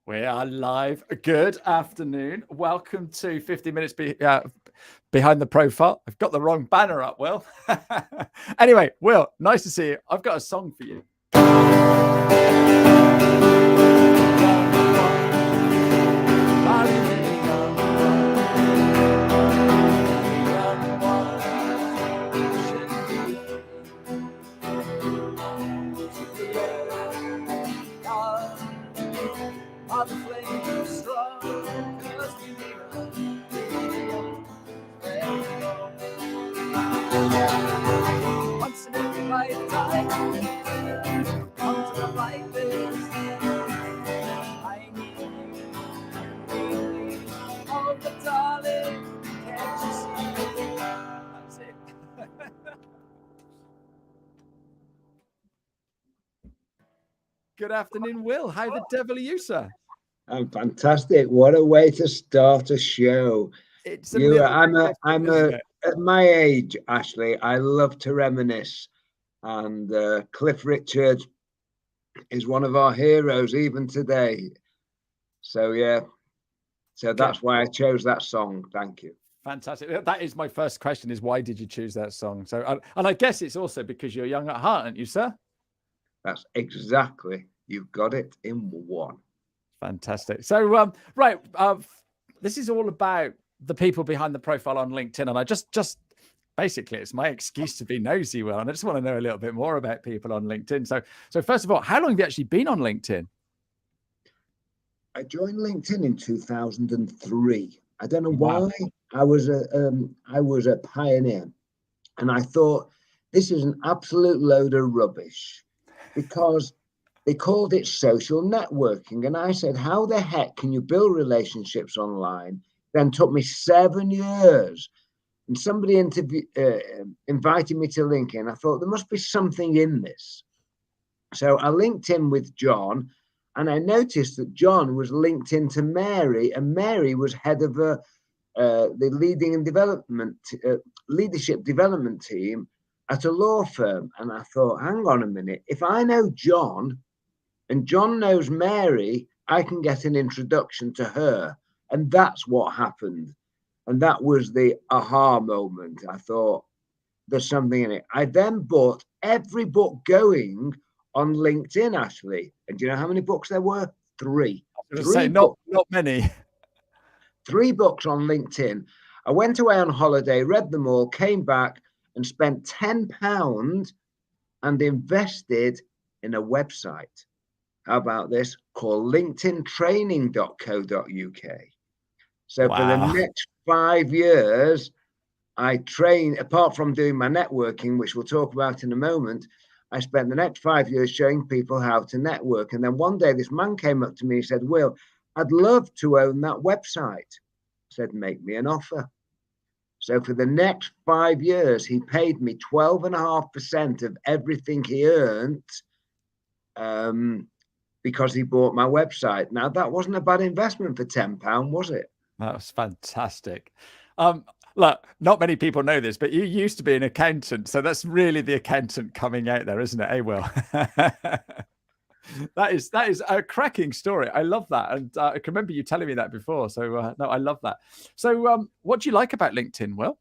We are live. Good afternoon. Welcome to 50 Minutes Behind the Profile. I've got the wrong banner up, Will. Anyway, Will, nice to see you. I've got a song for you. Once in every lifetime, comes to like this. I need you, oh, but darling, can't you see? That's it. Good afternoon, Will. How the devil are you, sir? I'm fantastic. What a way to start a show. It's a little bit I'm isn't it? at my age, Ashley, I love to reminisce. And Cliff Richard is one of our heroes even today. So, yeah. So that's why I chose that song. Thank you. Fantastic. That is my first question, is why did you choose that song? So, and I guess it's also because you're young at heart, aren't you, sir? That's exactly. You've got it in one. Fantastic. So, right. This is all about the people behind the profile on LinkedIn. And I just basically, it's my excuse to be nosy, Will. And I just want to know a little bit more about people on LinkedIn. So first of all, how long have you actually been on LinkedIn? I joined LinkedIn in 2003. I don't know why. I was a pioneer, and I thought this is an absolute load of rubbish because they called it social networking, and I said, "How the heck can you build relationships online?" Then took me 7 years, and somebody invited me to LinkedIn. I thought there must be something in this, so I linked in with John. And I noticed that John was linked into Mary, and Mary was head of the leadership development team at a law firm. And I thought, hang on a minute, if I know John and John knows Mary, I can get an introduction to her. And that's what happened. And that was the aha moment. I thought, there's something in it. I then bought every book going on LinkedIn, Ashley. And do you know how many books there were? 3. Not many. 3 books on LinkedIn. I went away on holiday, read them all, came back and spent £10 and invested in a website. How about this? Called linkedintraining.co.uk. So for the next 5 years, I trained, apart from doing my networking, which we'll talk about in a moment, I spent the next 5 years showing people how to network. And then one day this man came up to me and said, Will, I'd love to own that website. I said, make me an offer. So for the next 5 years, he paid me 12.5% of everything he earned because he bought my website. Now, that wasn't a bad investment for £10, was it? That was fantastic. Look, not many people know this, but you used to be an accountant. So that's really the accountant coming out there, isn't it? Hey, Will. That is a cracking story. I love that. And I can remember you telling me that before. So no, I love that. So what do you like about LinkedIn, Will?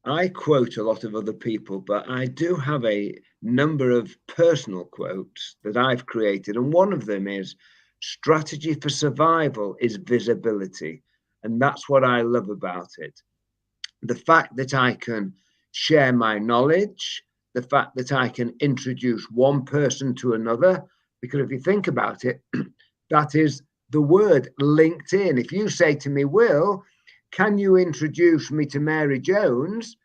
I quote a lot of other people, but I do have a number of personal quotes that I've created. And one of them is, strategy for survival is visibility. And that's what I love about it. The fact that I can share my knowledge, the fact that I can introduce one person to another, because if you think about it, that is the word LinkedIn. If you say to me, Will, can you introduce me to Mary Jones?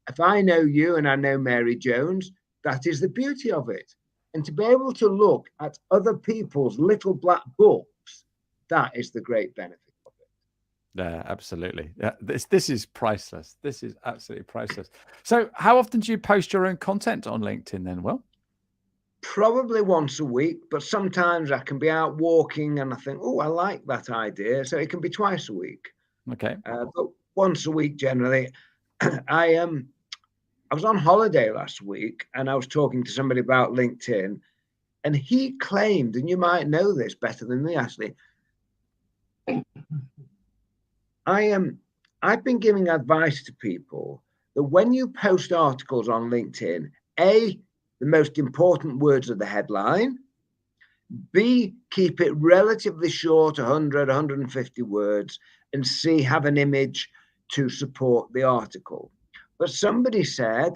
If I know you and I know Mary Jones, that is the beauty of it. And to be able to look at other people's little black books, that is the great benefit of it. Yeah, absolutely. Yeah, this is priceless. This is absolutely priceless. So how often do you post your own content on LinkedIn then, Will? Probably once a week, but sometimes I can be out walking and I think, oh, I like that idea. So it can be twice a week. Okay. But once a week generally. I was on holiday last week and I was talking to somebody about LinkedIn, And he claimed, and you might know this better than me, Ashley, I've been giving advice to people that when you post articles on LinkedIn, A, the most important words are the headline. B, keep it relatively short, 100, 150 words, and C, have an image to support the article. But somebody said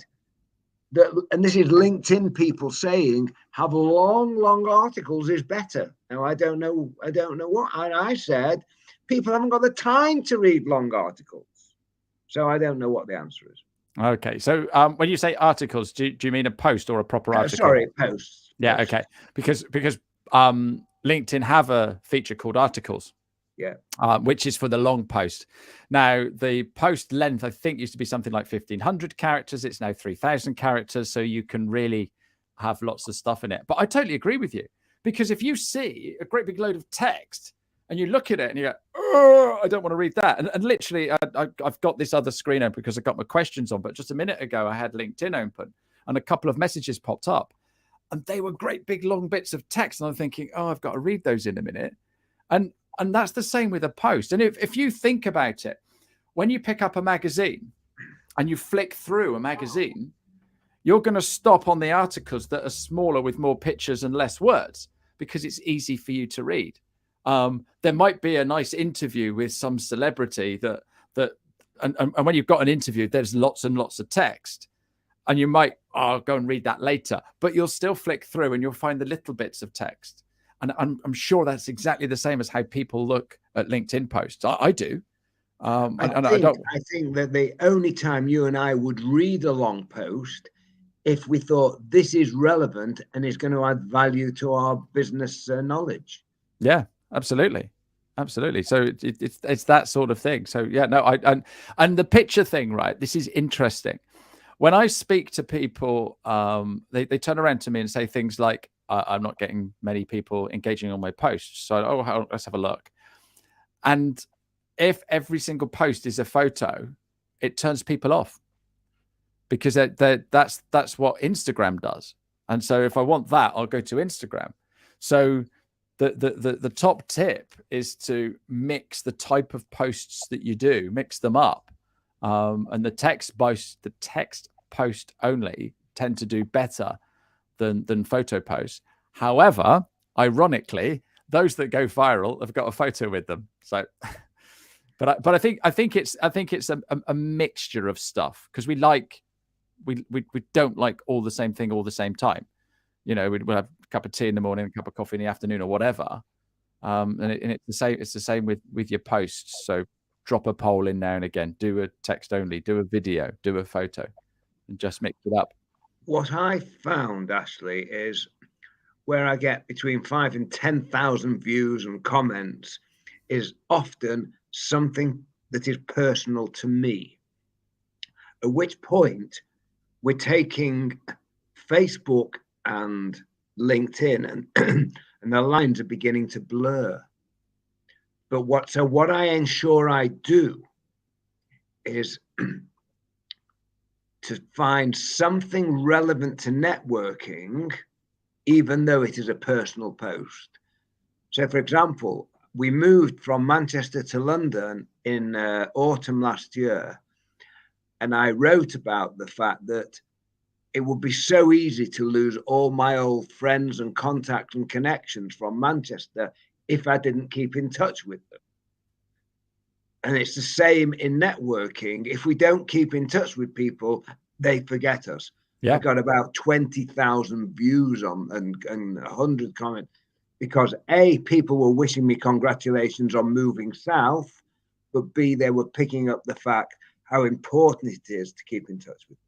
that, and this is LinkedIn people saying, have long articles is better. Now, I don't know what. And I said, people haven't got the time to read long articles. So I don't know what the answer is. Okay. So when you say articles, do you mean a post or a proper article? Sorry, posts. Yeah. Okay. Because LinkedIn have a feature called articles. Yeah. Which is for the long post. Now, the post length, I think, used to be something like 1,500 characters. It's now 3,000 characters. So you can really have lots of stuff in it. But I totally agree with you, because if you see a great big load of text and you look at it and you go, oh, I don't want to read that. And literally, I've got this other screen open because I've got my questions on. But just a minute ago, I had LinkedIn open and a couple of messages popped up. And they were great big long bits of text. And I'm thinking, oh, I've got to read those in a minute. And that's the same with a post. And if you think about it, when you pick up a magazine and you flick through a magazine, you're going to stop on the articles that are smaller with more pictures and less words, because it's easy for you to read. There might be a nice interview with some celebrity and when you've got an interview, there's lots and lots of text. And you might, go and read that later, but you'll still flick through and you'll find the little bits of text. And I'm sure that's exactly the same as how people look at LinkedIn posts. I do. I think that the only time you and I would read a long post if we thought this is relevant and is going to add value to our business knowledge. Yeah, absolutely. So it's that sort of thing. So yeah, no, and the picture thing, right? This is interesting. When I speak to people, they turn around to me and say things like, I'm not getting many people engaging on my posts. So, let's have a look. And if every single post is a photo, it turns people off, because that's what Instagram does. And so if I want that, I'll go to Instagram. So the top tip is to mix the type of posts that you do, mix them up. And the text post only tend to do better than photo posts. However, ironically, those that go viral have got a photo with them. So, but I think it's a mixture of stuff, because we don't like all the same thing all the same time. We'll have a cup of tea in the morning, a cup of coffee in the afternoon, or whatever. And it's the same. It's the same with your posts. So drop a poll in now and again. Do a text only. Do a video. Do a photo, and just mix it up. What I found, Ashley, is where I get between 5,000 and 10,000 views and comments is often something that is personal to me. At which point we're taking Facebook and LinkedIn and the lines are beginning to blur. But what I ensure I do is to find something relevant to networking, even though it is a personal post. So, for example, we moved from Manchester to London in autumn last year, and I wrote about the fact that it would be so easy to lose all my old friends and contacts and connections from Manchester if I didn't keep in touch with them. And it's the same in networking. If we don't keep in touch with people, they forget us. Yeah. I got about 20,000 views on and 100 comments because A, people were wishing me congratulations on moving south, but B, they were picking up the fact how important it is to keep in touch with people.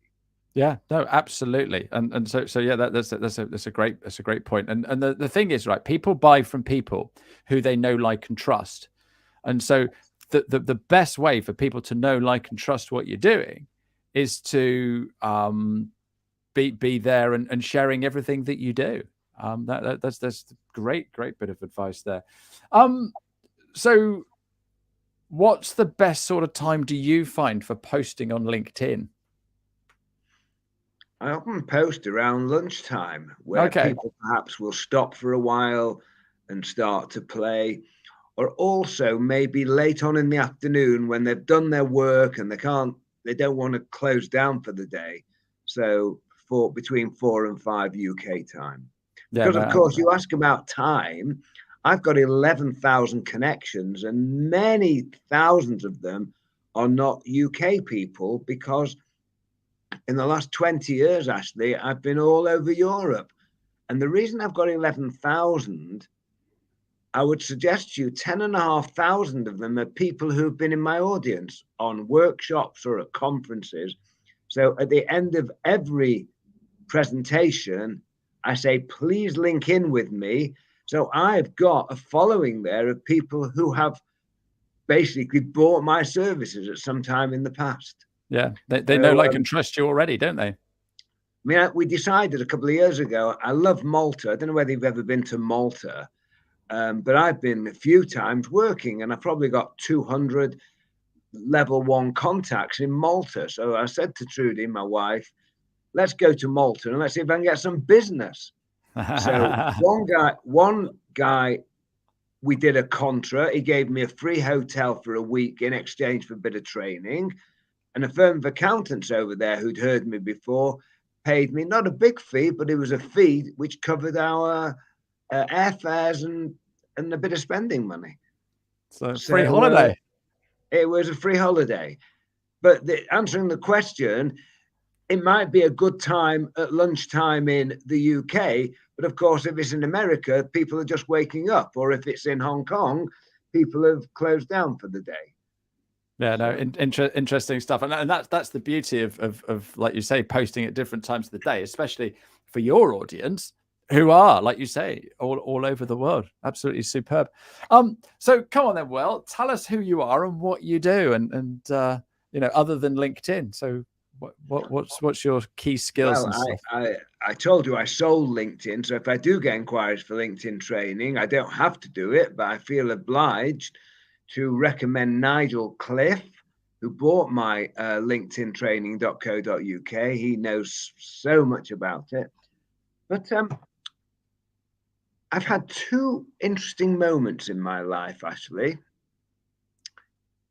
Yeah, no, absolutely. And so yeah, that's a great point. And the thing is, right, people buy from people who they know, like, and trust. And so the best way for people to know, like, and trust what you're doing is to be there and sharing everything that you do. That's a great bit of advice there. So what's the best sort of time do you find for posting on LinkedIn? I often post around lunchtime where Okay. people perhaps will stop for a while and start to play, or also maybe late on in the afternoon when they've done their work and they don't want to close down for the day. So for between 4 and 5 UK time. Yeah, Because of no. course you ask about time, I've got 11,000 connections and many thousands of them are not UK people, because in the last 20 years, Ashley, I've been all over Europe. And the reason I've got 11,000, I would suggest to you 10,500 of them are people who've been in my audience on workshops or at conferences. So at the end of every presentation, I say, please link in with me. So I've got a following there of people who have basically bought my services at some time in the past. Yeah, they know, like, and trust you already, don't they? I mean, we decided a couple of years ago, I love Malta. I don't know whether you've ever been to Malta, but I've been a few times working, and I've probably got 200 level 1 contacts in Malta. So I said to Trudy, my wife, let's go to Malta and let's see if I can get some business. So one guy, we did a contra. He gave me a free hotel for a week in exchange for a bit of training. And a firm of accountants over there who'd heard me before paid me not a big fee, but it was a fee which covered our airfares and a bit of spending money. So free holiday. It was a free holiday. But answering the question, it might be a good time at lunchtime in the UK, but of course, if it's in America, people are just waking up, or if it's in Hong Kong, people have closed down for the day. Yeah, no, interesting stuff, and that's the beauty of like you say, posting at different times of the day, especially for your audience who are, like you say, all over the world. Absolutely superb. So come on then, Will, tell us who you are and what you do, and you know, other than LinkedIn. So what's your key skills and stuff? I told you I sold LinkedIn, so if I do get inquiries for LinkedIn training, I don't have to do it, but I feel obliged to recommend Nigel Cliff, who bought my linkedintraining.co.uk. He knows so much about it. But I've had two interesting moments in my life, actually.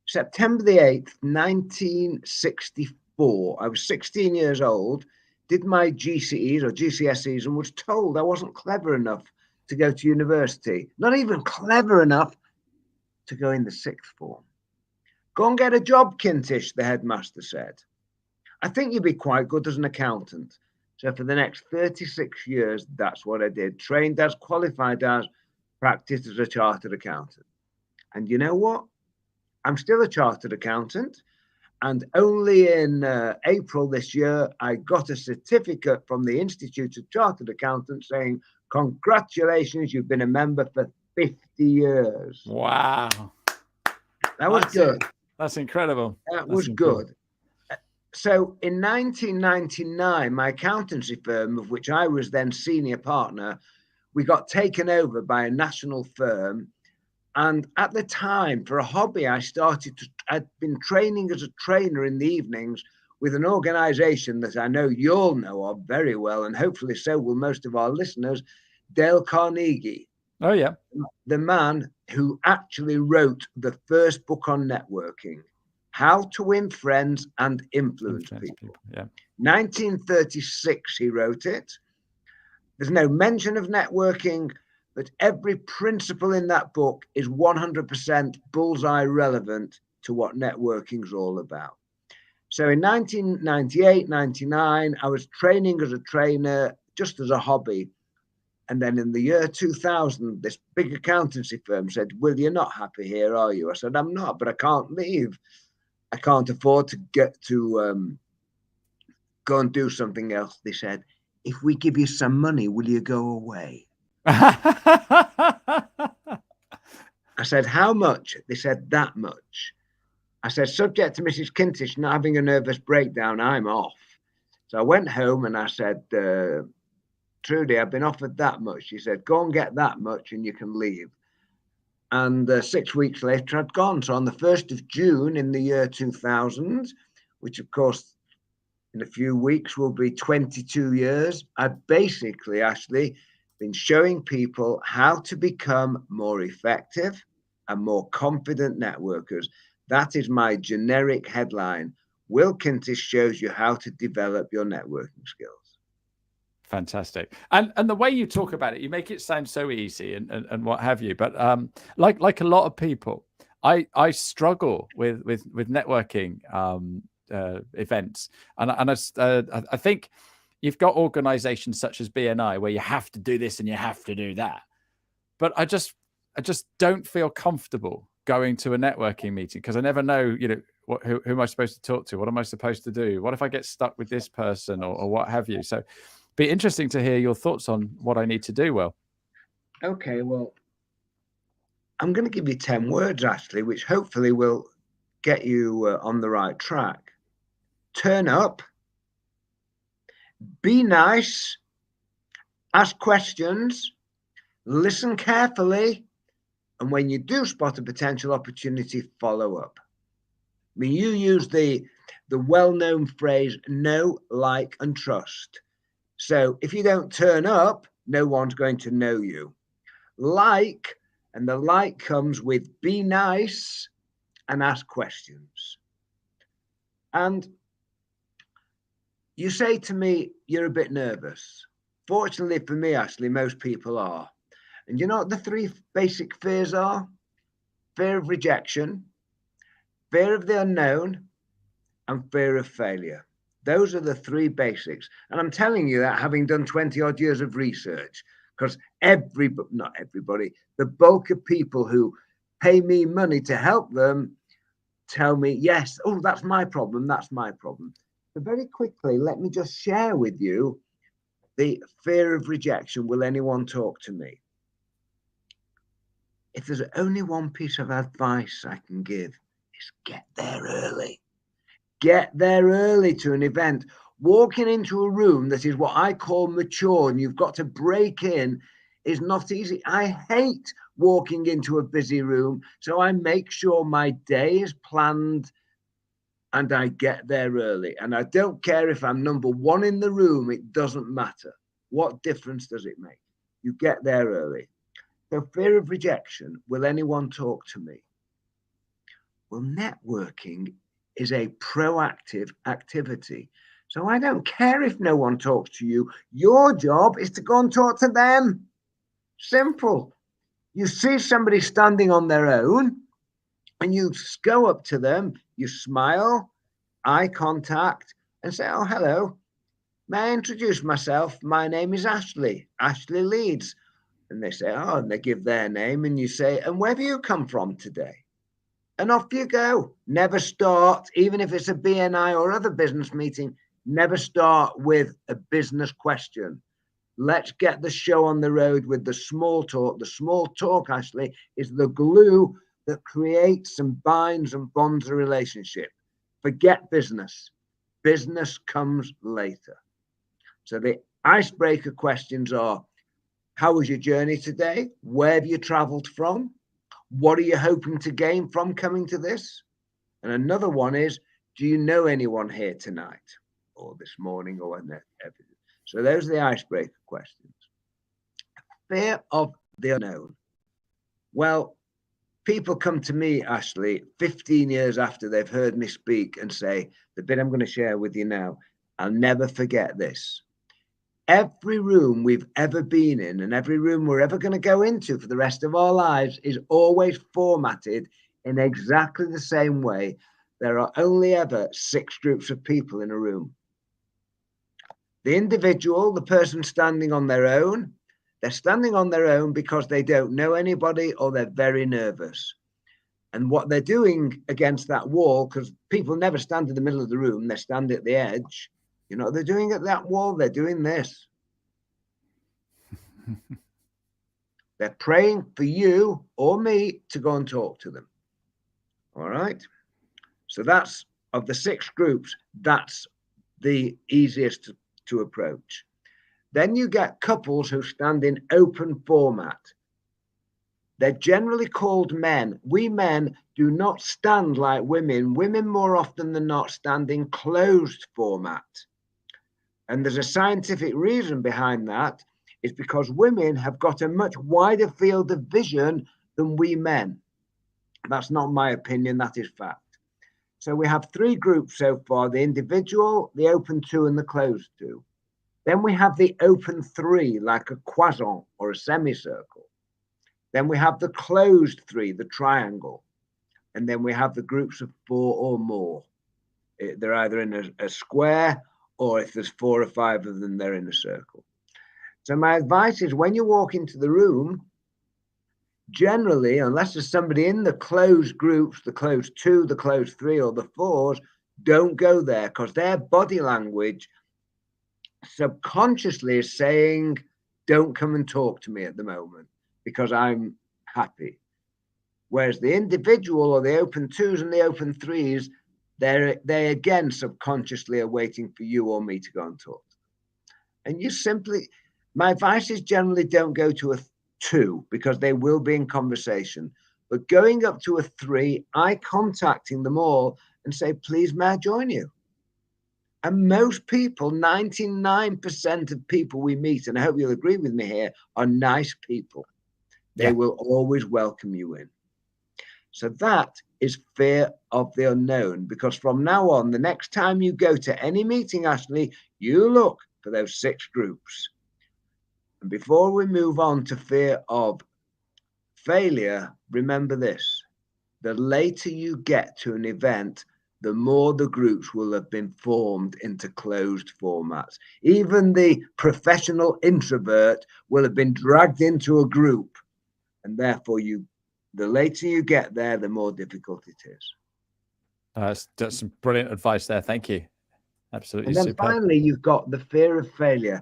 September the 8th, 1964, I was 16 years old, did my GCEs or GCSEs, and was told I wasn't clever enough to go to university, not even clever enough to go in the sixth form. Go and get a job, Kintish, the headmaster said. I think you'd be quite good as an accountant. So for the next 36 years, that's what I did. Trained as, qualified as, practiced as a chartered accountant. And you know what? I'm still a chartered accountant. And only in April this year, I got a certificate from the Institute of Chartered Accountants saying, congratulations, you've been a member for 50 years. Wow. That was good. That's incredible. That was good. So in 1999, my accountancy firm, of which I was then senior partner, we got taken over by a national firm. And at the time, for a hobby, I'd been training as a trainer in the evenings with an organization that I know you'll know of very well, and hopefully so will most of our listeners, Dale Carnegie. Oh, yeah. The man who actually wrote the first book on networking, How to Win Friends and Influence People. Yeah. 1936, he wrote it. There's no mention of networking, but every principle in that book is 100% bullseye relevant to what networking is all about. So in 1998, 99, I was training as a trainer, just as a hobby. And then in the year 2000, this big accountancy firm said, Will, you're not happy here, are you? I said, I'm not, but I can't leave. I can't afford to go and do something else. They said, if we give you some money, will you go away? I said, how much? They said, that much. I said, subject to Mrs. Kintish not having a nervous breakdown, I'm off. So I went home and I said, Trudy, I've been offered that much. She said, go and get that much and you can leave. And 6 weeks later, I'd gone. So on the 1st of June in the year 2000, which of course In a few weeks will be 22 years. I've basically, Ashley, been showing people how to become more effective and more confident networkers. That is my generic headline. Will Kintish shows you how to develop your networking skills. Fantastic. And the way you talk about it, you make it sound so easy and what have you. But like a lot of people, I struggle with networking events, and I think you've got organizations such as BNI where you have to do this and you have to do that, but I just don't feel comfortable going to a networking meeting because I never know, who am I supposed to talk to? What am I supposed to do? What if I get stuck with this person or what have you? So be interesting to hear your thoughts on what I need to do. Well, okay, well, I'm going to give you 10 words, Ashley, which hopefully will get you on the right track. Turn up, be nice, ask questions, listen carefully, and when you do spot a potential opportunity, follow up. I mean, you use the well-known phrase, know, like, and trust. So if you don't turn up, no one's going to know you. Like, and the like comes with be nice and ask questions. And you say to me, you're a bit nervous. Fortunately for me, Ashley, most people are. And you know what the three basic fears are? Fear of rejection, fear of the unknown, and fear of failure. Those are the three basics. And I'm telling you that having done 20 odd years of research, because not everybody, the bulk of people who pay me money to help them tell me, yes, oh, that's my problem. That's my problem. So very quickly, let me just share with you the fear of rejection. Will anyone talk to me? If there's only one piece of advice I can give, is get there early. Get there early to an event. Walking into a room that is what I call mature and you've got to break in is not easy. I hate walking into a busy room, so I make sure my day is planned and I get there early. And I don't care if I'm number one in the room, it doesn't matter. What difference does it make? You get there early. So fear of rejection, will anyone talk to me? Well, networking is a proactive activity. So I don't care if no one talks to you. Your job is to go and talk to them. Simple. You see somebody standing on their own and you go up to them, you smile, eye contact, and say, oh, hello. May I introduce myself? My name is Ashley Leeds. And they say, oh, and they give their name and you say, and where do you come from today? And off you go. Never start, even if it's a BNI or other business meeting, never start with a business question. Let's get the show on the road with the small talk. The small talk, Ashley, is the glue that creates and binds and bonds a relationship. Forget business. Business comes later. So the icebreaker questions are, how was your journey today? Where have you traveled from? What are you hoping to gain from coming to this? And another one is, do you know anyone here tonight or this morning or whenever? So those are the icebreaker questions. Fear of the unknown. Well, people come to me, Ashley, 15 years after they've heard me speak and say, the bit I'm going to share with you now, I'll never forget this. Every room we've ever been in and every room we're ever going to go into for the rest of our lives is always formatted in exactly the same way. There are only ever 6 groups of people in a room. The individual, the person standing on their own, they're standing on their own because they don't know anybody or they're very nervous. And what they're doing against that wall, because people never stand in the middle of the room, they stand at the edge. You know what they're doing at that wall? They're doing this. They're praying for you or me to go and talk to them. All right. So that's, of the 6 groups, that's the easiest to approach. Then you get couples who stand in open format. They're generally called men. We men do not stand like women. Women more often than not stand in closed format. And there's a scientific reason behind that. It's because women have got a much wider field of vision than we men. That's not my opinion, that is fact. So we have three groups so far: the individual, the open two, and the closed two. Then we have the open three, like a quadrant or a semicircle. Then we have the closed three, the triangle. And then we have the groups of four or more. They're either in a square, or if there's 4 or 5 of them, they're in a circle. So my advice is, when you walk into the room, generally, unless there's somebody in the closed groups, the closed 2, the closed 3, or the 4s, don't go there, because their body language subconsciously is saying, don't come and talk to me at the moment because I'm happy. Whereas the individual, or the open 2s and the open 3s, they again subconsciously are waiting for you or me to go and talk. And you simply, my advice is, generally don't go to a 2, because they will be in conversation. But going up to a 3, eye contacting them all and say, please, may I join you? And most people, 99% of people we meet, and I hope you'll agree with me here, are nice people. They will always welcome you in. So that is fear of the unknown, because from now on, the next time you go to any meeting, Ashley, you look for those 6 groups. And before we move on to fear of failure, remember this: the later you get to an event, the more the groups will have been formed into closed formats. Even the professional introvert will have been dragged into a group, and therefore the later you get there, the more difficult it is. That's some brilliant advice there. Thank you. Absolutely. And then superb. finally, you've got the fear of failure.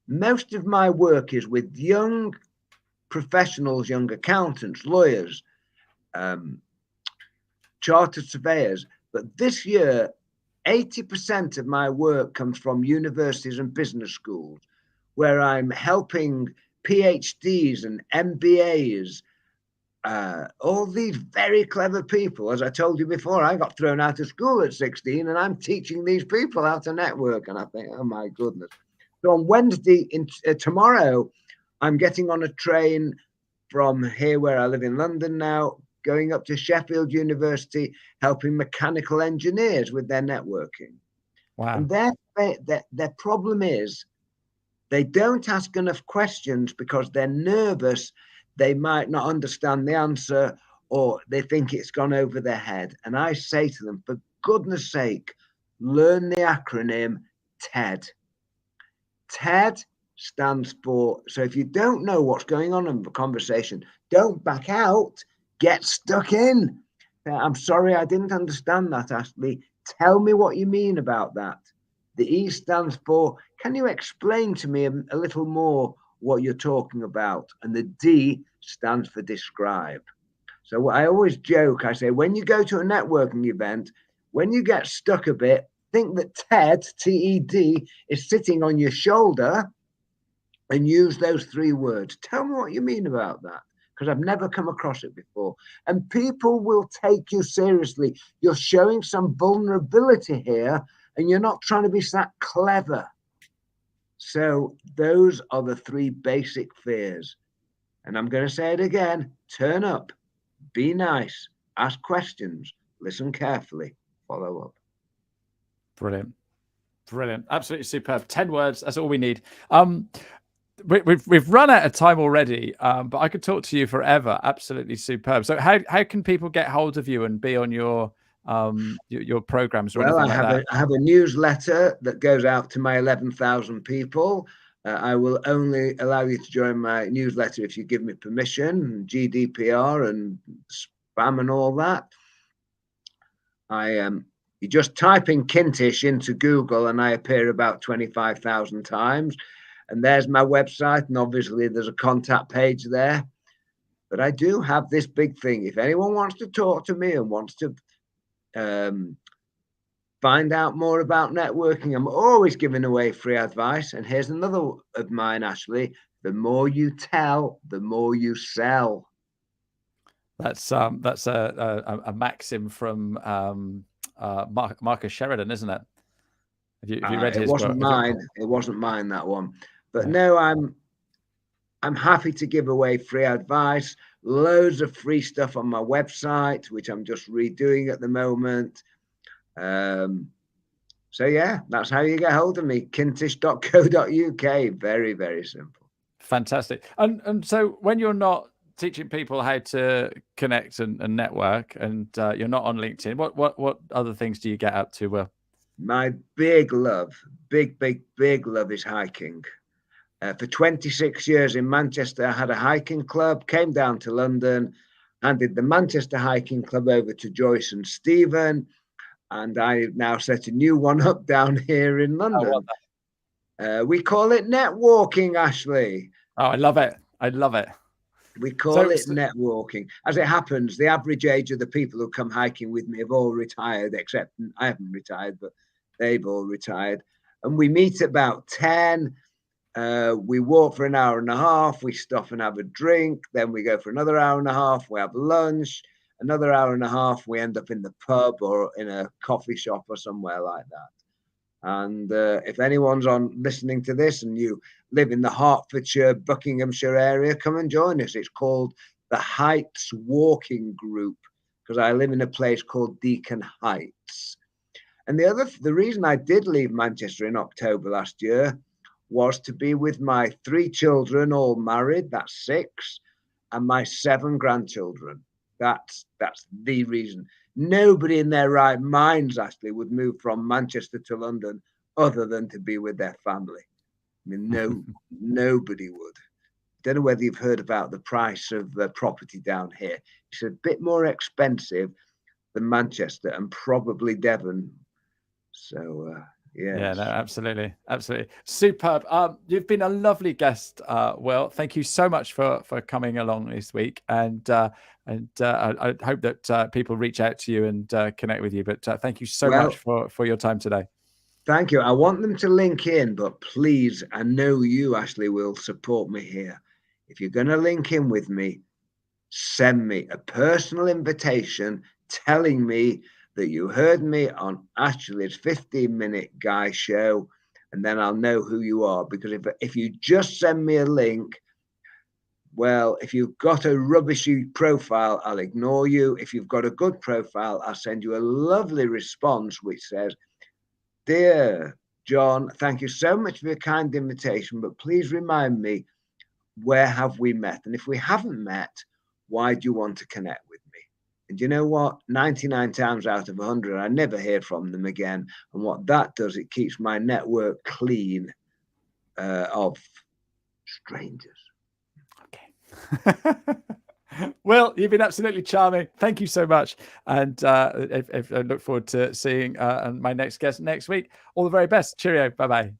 Most of my work is with young professionals, young accountants, lawyers, chartered surveyors. But this year, 80% of my work comes from universities and business schools, where I'm helping PhDs and MBAs, all these very clever people. As I told you before, I got thrown out of school at 16, and I'm teaching these people how to network. And I think, oh my goodness. So on Wednesday, tomorrow, I'm getting on a train from here, where I live in London now, going up to Sheffield University, helping mechanical engineers with their networking. Wow. And their problem is, they don't ask enough questions because they're nervous. They might not understand the answer, or they think it's gone over their head. And I say to them, for goodness sake, learn the acronym TED. TED stands for, so if you don't know what's going on in the conversation, don't back out, get stuck in. I'm sorry, I didn't understand that, Ashley. Tell me what you mean about that. The E stands for, can you explain to me a little more what you're talking about? And the D stands for describe. So I always joke, I say, when you go to a networking event, when you get stuck a bit, think that TED, T-E-D, is sitting on your shoulder, and use those 3 words. Tell me what you mean about that, because I've never come across it before. And people will take you seriously. You're showing some vulnerability here, and you're not trying to be that clever. So those are the 3 basic fears. And I'm going to say it again: turn up, be nice, ask questions, listen carefully, follow up. Brilliant. Brilliant. Absolutely superb. 10 words. That's all we need. We've run out of time already, but I could talk to you forever. Absolutely superb. So how can people get hold of you and be on your programs or anything like that? I have a newsletter that goes out to my 11,000 people. I will only allow you to join my newsletter if you give me permission, GDPR and spam and all that. You just type in Kintish into Google and I appear about 25,000 times. And there's my website. And obviously there's a contact page there. But I do have this big thing. If anyone wants to talk to me and wants to find out more about networking, I'm always giving away free advice. And here's another of mine, Ashley. The more you tell, the more you sell. That's a maxim from Marcus Sheridan, isn't it? Have you read It his wasn't book? mine. It wasn't mine, that one. But Yeah. no, I'm happy to give away free advice, loads of free stuff on my website, which I'm just redoing at the moment. So yeah, that's how you get hold of me. Kintish.co.uk. Very, very simple. Fantastic. And so when you're not teaching people how to connect and network, and you're not on LinkedIn, what other things do you get up to, Will? My big love, big love is hiking. For 26 years in Manchester, I had a hiking club, came down to London, handed the Manchester Hiking Club over to Joyce and Stephen, and I now set a new one up down here in London. We call it networking, Ashley. Oh, I love it. I love it. We call it networking. As it happens, the average age of the people who come hiking with me have all retired, except I haven't retired, but they've all retired. And we meet at about 10. We walk for an hour and a half. We stop and have a drink. Then we go for another hour and a half. We have lunch. Another hour and a half. We end up in the pub or in a coffee shop or somewhere like that. And if anyone's on listening to this and you live in the Hertfordshire, Buckinghamshire area, come and join us. It's called the Heights Walking Group, because I live in a place called Deacon Heights. And the reason I did leave Manchester in October last year was to be with my 3 children, all married, that's 6, and my 7 grandchildren. That's the reason. Nobody in their right minds actually would move from Manchester to London other than to be with their family. I mean, nobody would. I don't know whether you've heard about the price of property down here. It's a bit more expensive than Manchester and probably Devon. So, yes. Yeah, no, absolutely. Absolutely. Superb. You've been a lovely guest, Will. Thank you so much for coming along this week. And I hope that people reach out to you and connect with you. But thank you so much for your time today. Thank you. I want them to link in, but please, I know you, Ashley, will support me here. If you're going to link in with me, send me a personal invitation telling me that you heard me on Ashley's 15-minute guy show, and then I'll know who you are. Because if you just send me a link, well, if you've got a rubbishy profile, I'll ignore you. If you've got a good profile, I'll send you a lovely response which says, "Dear John, thank you so much for your kind invitation, but please remind me, where have we met? And if we haven't met, why do you want to connect with me?" And you know what? 99 times out of 100, I never hear from them again. And what that does, it keeps my network clean of strangers. Okay. Well, you've been absolutely charming. Thank you so much. And I look forward to seeing my next guest next week. All the very best. Cheerio. Bye-bye.